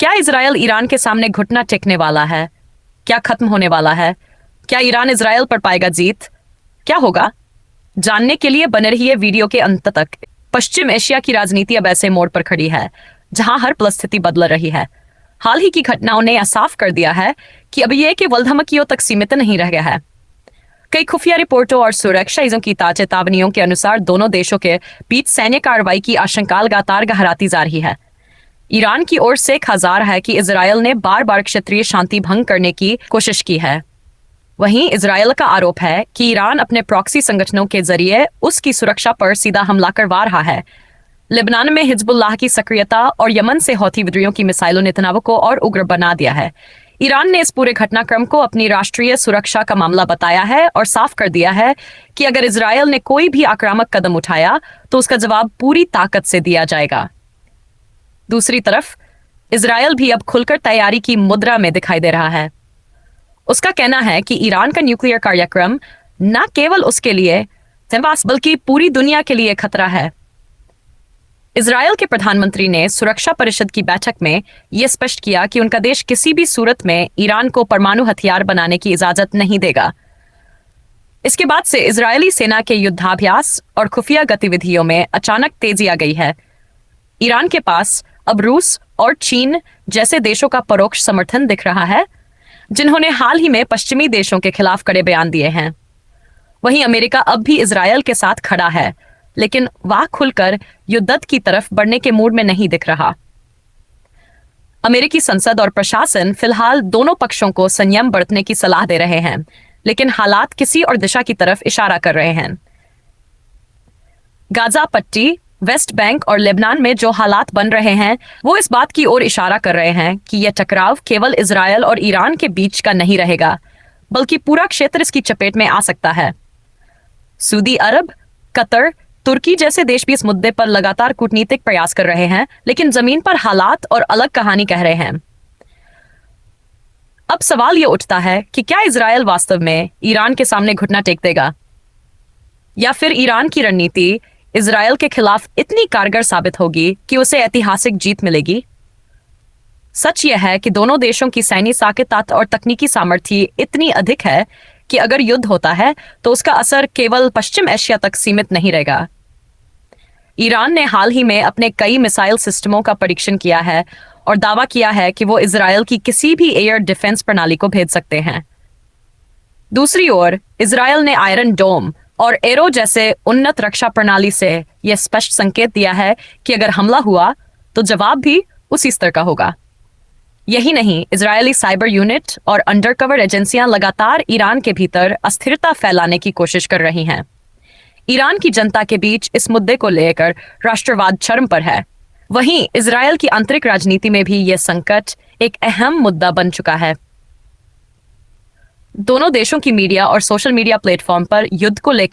क्या Israel Iran के सामने घुटना टेकने वाला है? क्या खत्म होने वाला है? क्या ईरान इजरायल पर पाएगा जीत? क्या होगा? जानने के लिए बने रहिए वीडियो के अंत तक। पश्चिम एशिया की राजनीति अब ऐसे मोड़ पर खड़ी है जहां हर परिस्थिति बदल रही है। हाल ही की घटनाओं ने यह साफ कर दिया है कि अब ये केवल धमकियों तक सीमित नहीं रह गया है। कई खुफिया रिपोर्टों और सुरक्षा की ताजा चेतावनियों के अनुसार दोनों देशों के बीच सैन्य कार्रवाई की आशंका लगातार गहराती जा रही है। ईरान की ओर से कहा जा रहा है कि इजरायल ने बार बार क्षेत्रीय शांति भंग करने की कोशिश की है। वहीं इजरायल का आरोप है कि ईरान अपने प्रॉक्सी संगठनों के जरिए उसकी सुरक्षा पर सीधा हमला करवा रहा है। लेबनान में हिजबुल्लाह की सक्रियता और यमन से हौथी विद्रोहियों की मिसाइलों ने तनाव को और उग्र बना दिया है। ईरान ने इस पूरे घटनाक्रम को अपनी राष्ट्रीय सुरक्षा का मामला बताया है और साफ कर दिया है कि अगर इजरायल ने कोई भी आक्रामक कदम उठाया तो उसका जवाब पूरी ताकत से दिया जाएगा। दूसरी तरफ इजरायल भी अब खुलकर तैयारी की मुद्रा में दिखाई दे रहा है। उसका कहना है कि ईरान का न्यूक्लियर कार्यक्रम न केवल उसके लिए बल्कि पूरी दुनिया के लिए खतरा है। इजरायल के प्रधानमंत्री ने सुरक्षा परिषद की बैठक में यह स्पष्ट किया कि उनका देश किसी भी सूरत में ईरान को परमाणु हथियार बनाने की इजाजत नहीं देगा। इसके बाद से इजरायली सेना के युद्धाभ्यास और खुफिया गतिविधियों में अचानक तेजी आ गई है। ईरान के पास अब रूस और चीन जैसे देशों का परोक्ष समर्थन दिख रहा है, जिन्होंने हाल ही में पश्चिमी देशों के खिलाफ कड़े बयान दिए हैं। वहीं अमेरिका अब भी इजरायल के साथ खड़ा है, लेकिन वह खुलकर युद्ध की तरफ बढ़ने के मूड में नहीं दिख रहा। अमेरिकी संसद और प्रशासन फिलहाल दोनों पक्षों को संयम बरतने की सलाह दे रहे हैं, लेकिन हालात किसी और दिशा की तरफ इशारा कर रहे हैं। गाजा पट्टी, वेस्ट बैंक और लेबनान में जो हालात बन रहे हैं वो इस बात की ओर इशारा कर रहे हैं कि यह टकराव केवल इजरायल और ईरान के बीच का नहीं रहेगा, बल्कि पूरा क्षेत्र इसकी चपेट में आ सकता है। सऊदी अरब, कतर, तुर्की जैसे देश भी इस मुद्दे पर लगातार कूटनीतिक प्रयास कर रहे हैं, लेकिन जमीन पर हालात और अलग कहानी कह रहे हैं। अब सवाल यह उठता है कि क्या इजरायल वास्तव में ईरान के सामने घुटना टेक देगा, या फिर ईरान की रणनीति इजरायल के खिलाफ इतनी कारगर साबित होगी कि उसे ऐतिहासिक जीत मिलेगी। सच यह है कि दोनों देशों की सैन्य ताकत और तकनीकी सामर्थ्य इतनी अधिक है कि अगर युद्ध होता है तो उसका असर केवल पश्चिम एशिया तक सीमित नहीं रहेगा। ईरान ने हाल ही में अपने कई मिसाइल सिस्टमों का परीक्षण किया है और दावा किया है कि वो इजरायल की किसी भी एयर डिफेंस प्रणाली को भेज सकते हैं। दूसरी ओर इजरायल ने आयरन डोम और एरो जैसे उन्नत रक्षा प्रणाली से यह स्पष्ट संकेत दिया है कि अगर हमला हुआ तो जवाब भी उसी स्तर का होगा। यही नहीं, इजरायली साइबर यूनिट और अंडरकवर एजेंसियां लगातार ईरान के भीतर अस्थिरता फैलाने की कोशिश कर रही हैं। ईरान की जनता के बीच इस मुद्दे को लेकर राष्ट्रवाद चरम पर है। वहीं इजरायल की आंतरिक राजनीति में भी यह संकट एक अहम मुद्दा बन चुका है। दोनों देशों की मीडिया और सोशल मीडिया प्लेटफॉर्म पर युद्ध को लेकर